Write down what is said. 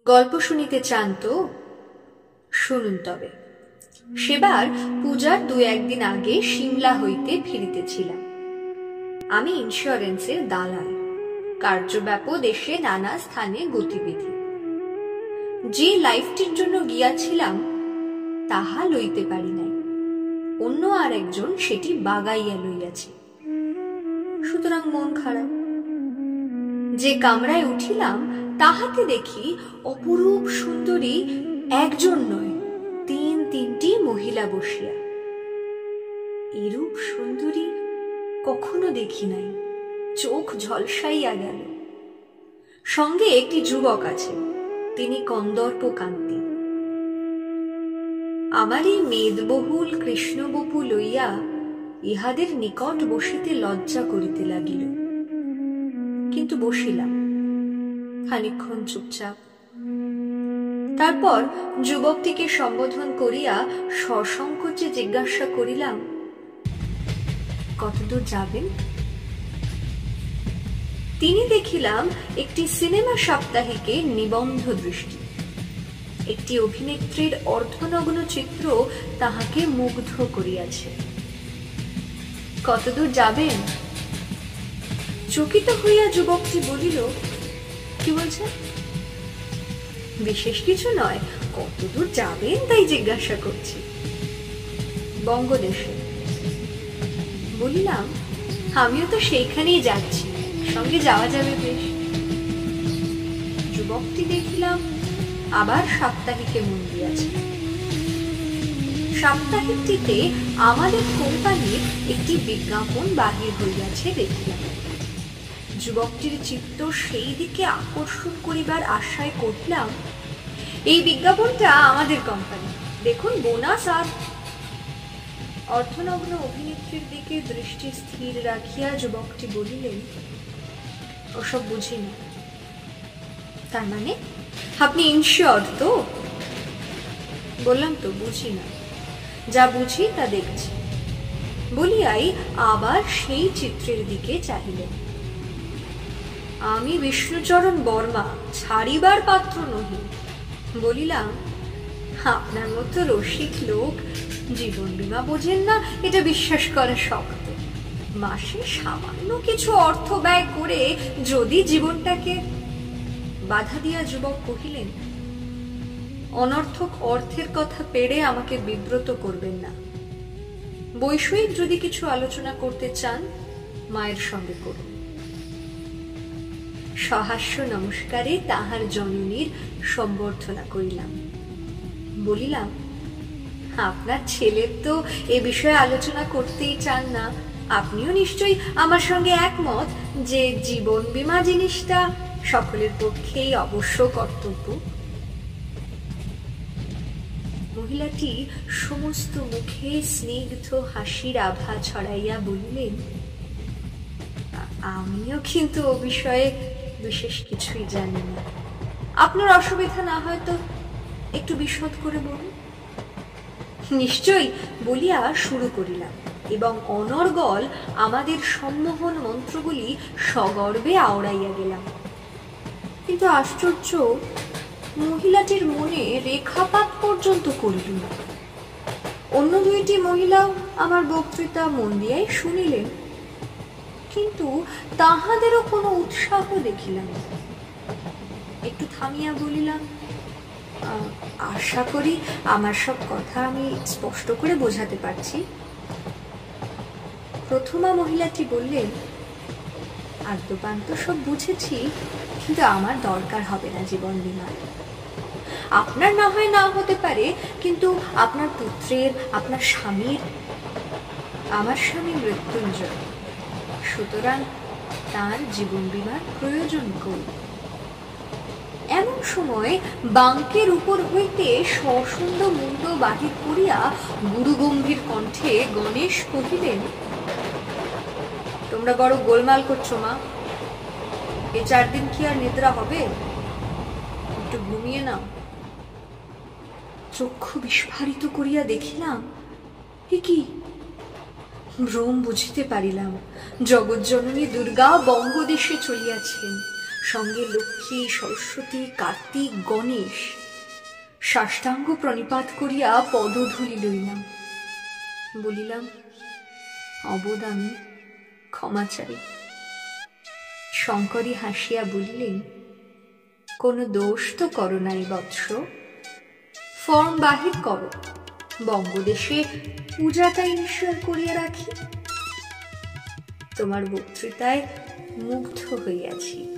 গল্প শুনিতে চান তো শুনুন তবে। সেবার পূজার 2-1 দিন আগে সিমলা হইতে ফিরিতেছিলাম। আমি ইন্স্যুরেন্সের দালাল, কার্যব্যাপ দেশে নানা স্থানে গতিবিধি। যে লাইফটির জন্য গিয়াছিলাম তাহা লইতে পারি নাই, অন্য আর একজন সেটি বাগাইয়া লইয়াছে, সুতরাং মন খারাপ। যে কামরায় উঠিলাম তাহাতে দেখি অপরূপ সুন্দরী একজন নয়, 3-3টি মহিলা বসিয়া। এরূপ সুন্দরী কখনো দেখি নাই, চোখ ঝলসাইয়া গেল। সঙ্গে একটি যুবক আছে, তিনি কন্দর্প কান্তি। আমার এই মেদবহুল কৃষ্ণবপু লইয়া ইহাদের নিকট বসিতে লজ্জা করিতে লাগিল, কিন্তু বসিলাম খানিকক্ষণ চুপচাপ। তারপর যুবকটিকে সম্বোধন করিয়া সসংকোচে জিজ্ঞাসা করিলাম, কতদূর যাবেন? তিনি দেখিলাম একটি সিনেমা সাপ্তাহিকে নিবন্ধ দৃষ্টি। একটি অভিনেত্রীর অর্ধনগ্ন চিত্র তাহাকে মুগ্ধ করিয়াছে। কতদূর যাবেন? চকিত হইয়া যুবকটি বলিল, কি বলছেন? বিশেষ কিছু নয়, কতদূর যাবেন তাই জিজ্ঞাসা করছি। বঙ্গদেশে। বলিলাম, আমিও তো সেইখানেই যাচ্ছি, সঙ্গে যাওয়া যাবে বেশ। যুবকটি দেখিলাম আবার সাপ্তাহিকে মন দিয়াছে। সাপ্তাহিকটিতে আমাদের কোম্পানির একটি বিজ্ঞাপন বাহির হইয়াছে দেখিলাম। যুবকটির চিত্ত সেই দিকে আকর্ষণ করিবার আশায় করলাম, এই বিজ্ঞাপনটা আমাদের কোম্পানি, দেখুন বোনাস। আর অর্ধনগ্ন অভিনেত্রীর দিকে দৃষ্টি স্থির রাখিয়া যুবকটি বলিলেন, ওসব বুঝি না। তার মানে আপনি ইনশিওর তো? বললাম তো বুঝি না, যা বুঝি তা দেখছি। বলিয়াই আবার সেই চিত্রের দিকে চাহিলেন। আমি বিষ্ণুচরণ বর্মা, ছাড়িবার পাত্র নহি। বলিলাম, আপনার মতো রসিক লোক জীবন বীমা বোঝেন না, এটা বিশ্বাস করা শক্ত। মাসে সামান্য কিছু অর্থ ব্যয় করে যদি জীবনটাকে। বাধা দিয়া যুবক কহিলেন, অনর্থক অর্থের কথা পেড়ে আমাকে বিব্রত করবেন না। বৈষয়িক যদি কিছু আলোচনা করতে চান, মায়ের সঙ্গে করুন। সহাস্য নমস্কারে তাহার জননীর সম্বর্ধনা করিলাম। বলিলাম, আপনার ছেলের তো এ বিষয়ে আলোচনা করতেই চান না। আপনিও নিশ্চয়ই আমার সঙ্গে একমত যে জীবন বীমা জিনিসটা সকলের পক্ষেই অবশ্য কর্তব্য। মহিলাটি সমস্ত মুখে স্নিগ্ধ হাসির আভা ছড়াইয়া বলিলেন, আমিও কিন্তু ও বিষয়ে বিশেষ কিছুই জানি না। আপনার অসুবিধা না হয় তো একটু বিশদ করে বলুন। নিশ্চয়ই বলিয়া শুরু করিলাম, এবং অনর্গল আমাদের সম্মোহন মন্ত্রগুলি সগর্বে আওড়াইয়া গেলাম। কিন্তু আশ্চর্য, মহিলাটির মনে রেখাপাত পর্যন্ত করিল না। অন্য 2টি মহিলাও আমার বক্তৃতা মন দিয়াই শুনিলেন, কিন্তু তাহাদেরও কোনো উৎসাহ দেখিলাম। একটু থামিয়া বলিলাম, আশা করি আমার সব কথা আমি স্পষ্ট করে বোঝাতে পারছি। প্রথমা মহিলাটি বললেন, আদ্যপান্ত সব বুঝেছি, কিন্তু আমার দরকার হবে না জীবন বীমার। আপনার না হয় না হতে পারে, কিন্তু আপনার পুত্রের, আপনার স্বামীর। আমার স্বামী মৃত্যুঞ্জয়, সুতরাং তার জীবন বীমার প্রয়োজন করি। এমন সময় বাঙ্কের উপর হইতে সসুন্দ মুন্ড বাহির করিয়া গুরুগম্ভীর কণ্ঠে গণেশ কহিলেন, তোমরা বড় গোলমাল করছো মা। এ 4 দিন কি আর নিদ্রা হবে? একটু ঘুমিয়ে নাও। চক্ষু বিস্ফারিত করিয়া দেখিলাম, এ কি? ভ্রম বুঝিতে পারিলাম, জগৎজননী দুর্গা বঙ্গদেশে চলিয়াছেন। সঙ্গে লক্ষ্মী, সরস্বতী, কার্তিক, গণেশ। সাষ্টাঙ্গ প্রণিপাত করিয়া পদধূলি লইলাম। বলিলাম, অবোধ আমি, ক্ষমা চাই। শঙ্করী হাসিয়া বলিলেন, কোনো দোষ তো করো নাই বৎস, ফর্ম বাহির করো, বঙ্গদেশে পূজাটা ইনশিওর করিয়া রাখি। তোমার বক্তৃতায় মুগ্ধ হইয়াছি।